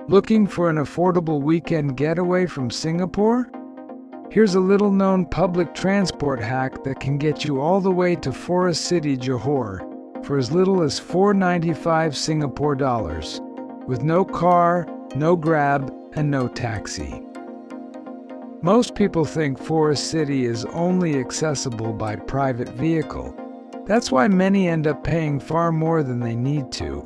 Looking for an affordable weekend getaway from Singapore? Here's a little-known public transport hack that can get you all the way to Forest City, Johor, for as little as $4.95 Singapore dollars, with no car, no Grab, and no taxi. Most people think Forest City is only accessible by private vehicle. That's why many end up paying far more than they need to.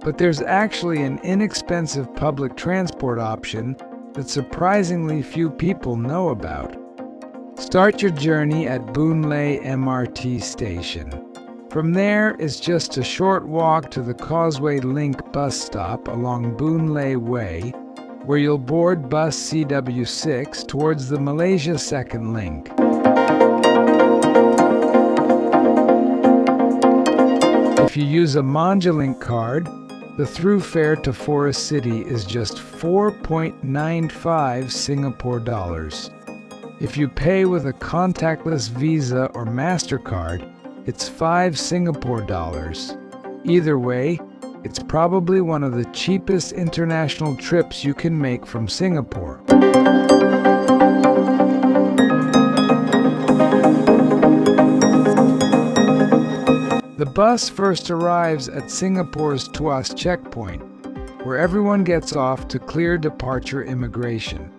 But there's actually an inexpensive public transport option that surprisingly few people know about. Start your journey at Boon Lay MRT station. From there, it's just a short walk to the Causeway Link bus stop along Boon Lay Way, where you'll board bus CW6 towards the Malaysia Second Link. If you use a Manjalink card, the through fare to Forest City is just 4.95 Singapore dollars. If you pay with a contactless Visa or MasterCard, it's 5 Singapore dollars. Either way, it's probably one of the cheapest international trips you can make from Singapore. The bus first arrives at Singapore's Tuas checkpoint, where everyone gets off to clear departure immigration.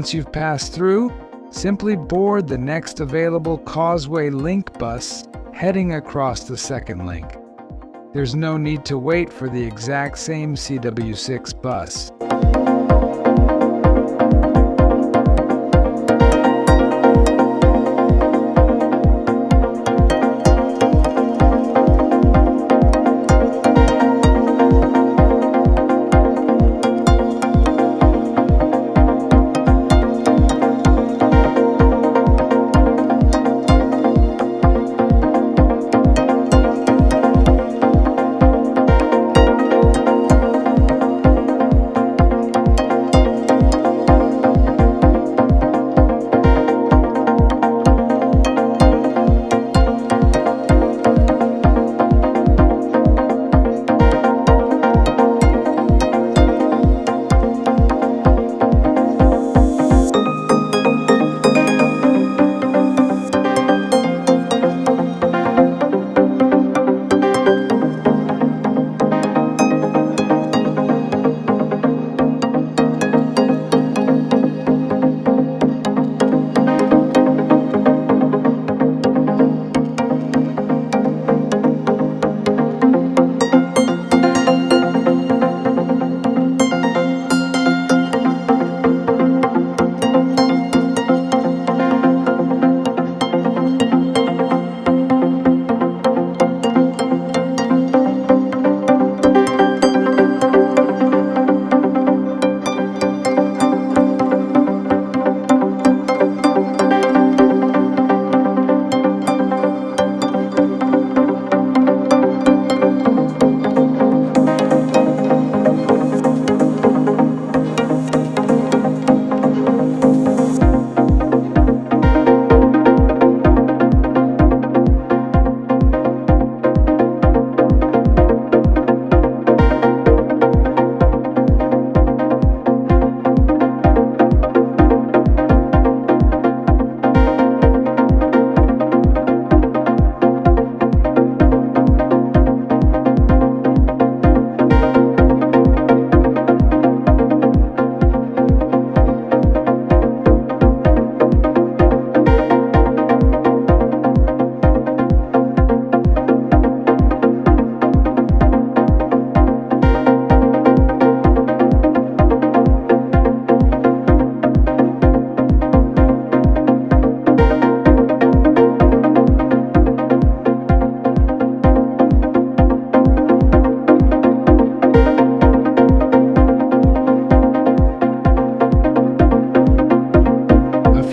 Once you've passed through, simply board the next available Causeway Link bus heading across the second link. There's no need to wait for the exact same CW6 bus.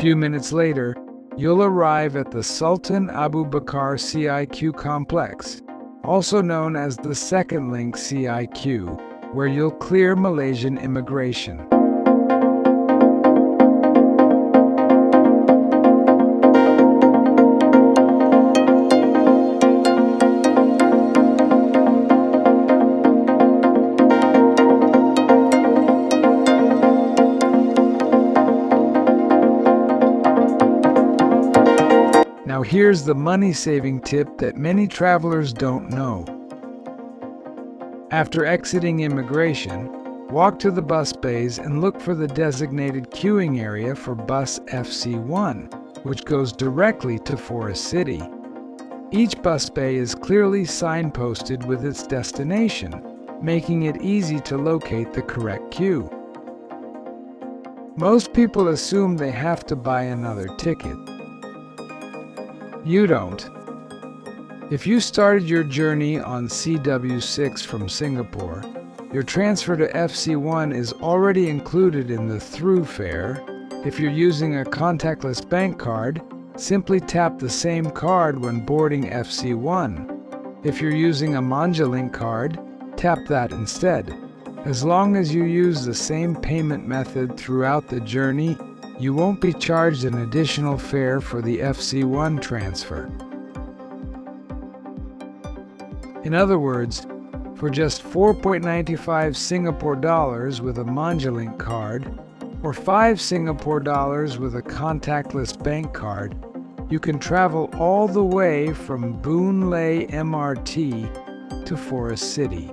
few minutes later, you'll arrive at the Sultan Abu Bakr CIQ complex, also known as the Second Link CIQ, where you'll clear Malaysian immigration. Now here's the money-saving tip that many travelers don't know. After exiting immigration, walk to the bus bays and look for the designated queuing area for bus FC1, which goes directly to Forest City. Each bus bay is clearly signposted with its destination, making it easy to locate the correct queue. Most people assume they have to buy another ticket. You don't. If you started your journey on CW6 from Singapore, your transfer to FC1 is already included in the through fare. If you're using a contactless bank card, simply tap the same card when boarding FC1. If you're using a ManjaLink card, tap that instead. As long as you use the same payment method throughout the journey, you won't be charged an additional fare for the FC1 transfer. In other words, for just 4.95 Singapore dollars with a ManjaLink card, or 5 Singapore dollars with a contactless bank card, you can travel all the way from Boon Lay MRT to Forest City.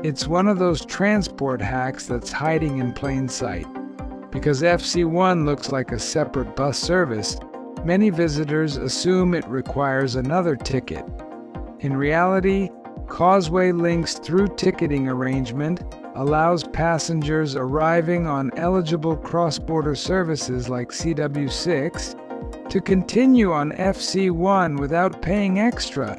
It's one of those transport hacks that's hiding in plain sight. Because FC1 looks like a separate bus service, many visitors assume it requires another ticket. In reality, Causeway Link's through ticketing arrangement allows passengers arriving on eligible cross-border services like CW6 to continue on FC1 without paying extra.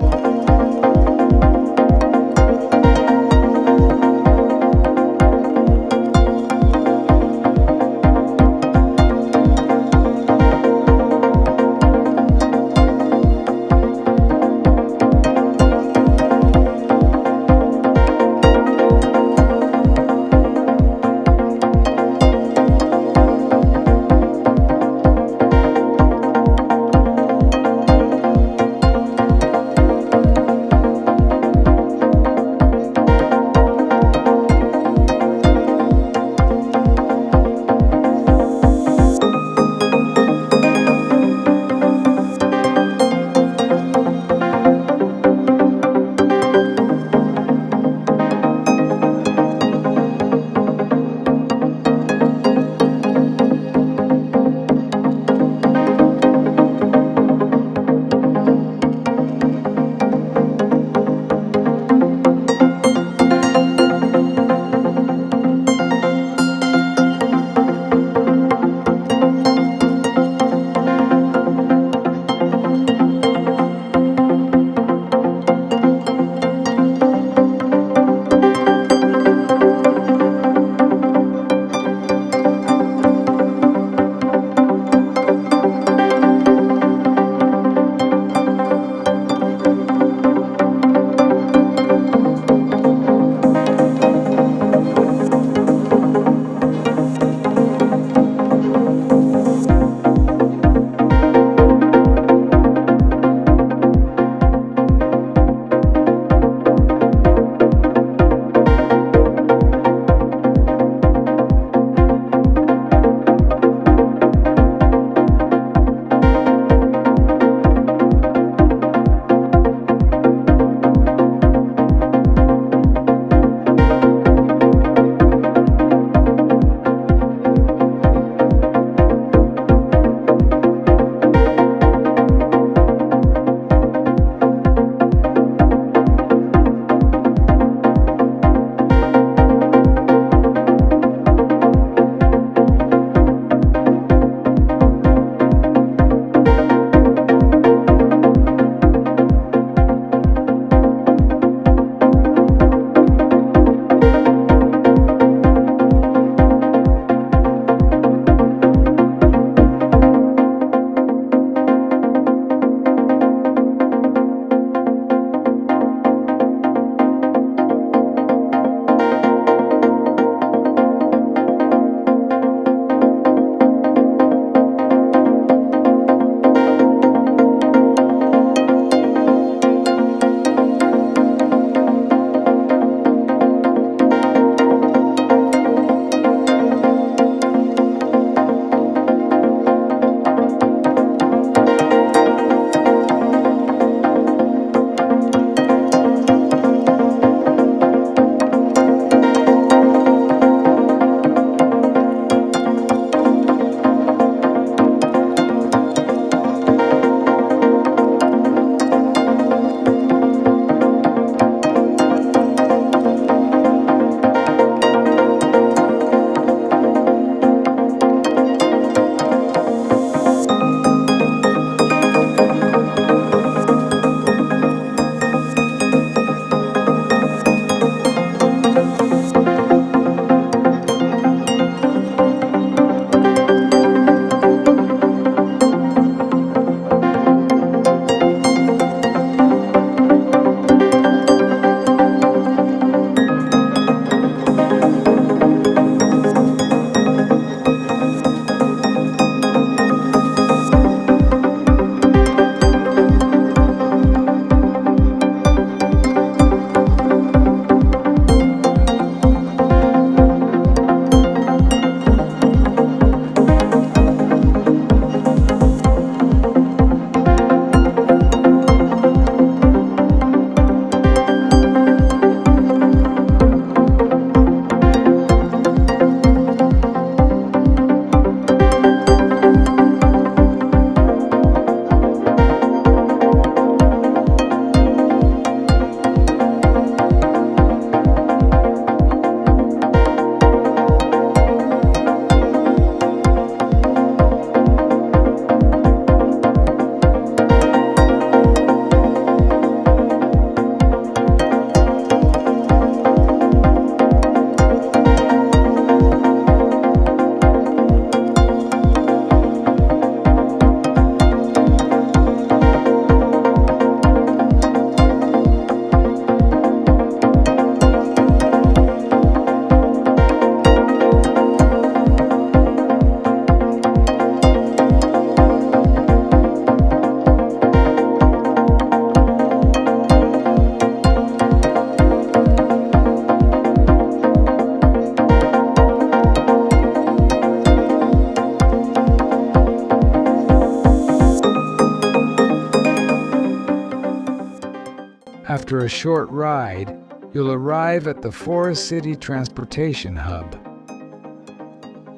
After a short ride, you'll arrive at the Forest City Transportation Hub.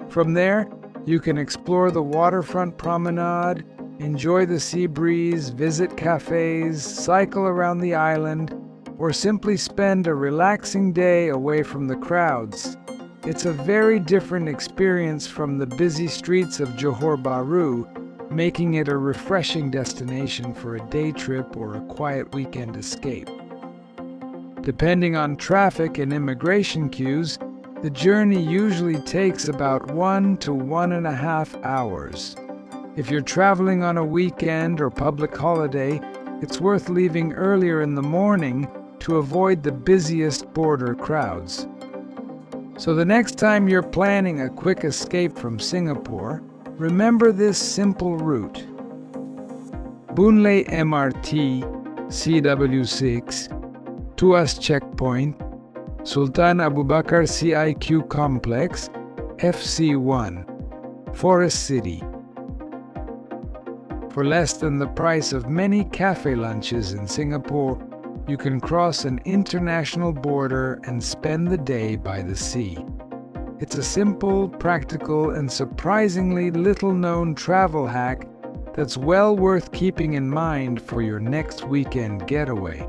From there, you can explore the waterfront promenade, enjoy the sea breeze, visit cafes, cycle around the island, or simply spend a relaxing day away from the crowds. It's a very different experience from the busy streets of Johor Bahru, making it a refreshing destination for a day trip or a quiet weekend escape. Depending on traffic and immigration queues, the journey usually takes about 1 to 1.5 hours. If you're traveling on a weekend or public holiday, it's worth leaving earlier in the morning to avoid the busiest border crowds. So the next time you're planning a quick escape from Singapore, remember this simple route. Boon Lay MRT, CW6, Tuas Checkpoint, Sultan Abu Bakar CIQ Complex, FC1, Forest City. For less than the price of many cafe lunches in Singapore, you can cross an international border and spend the day by the sea. It's a simple, practical, and surprisingly little-known travel hack that's well worth keeping in mind for your next weekend getaway.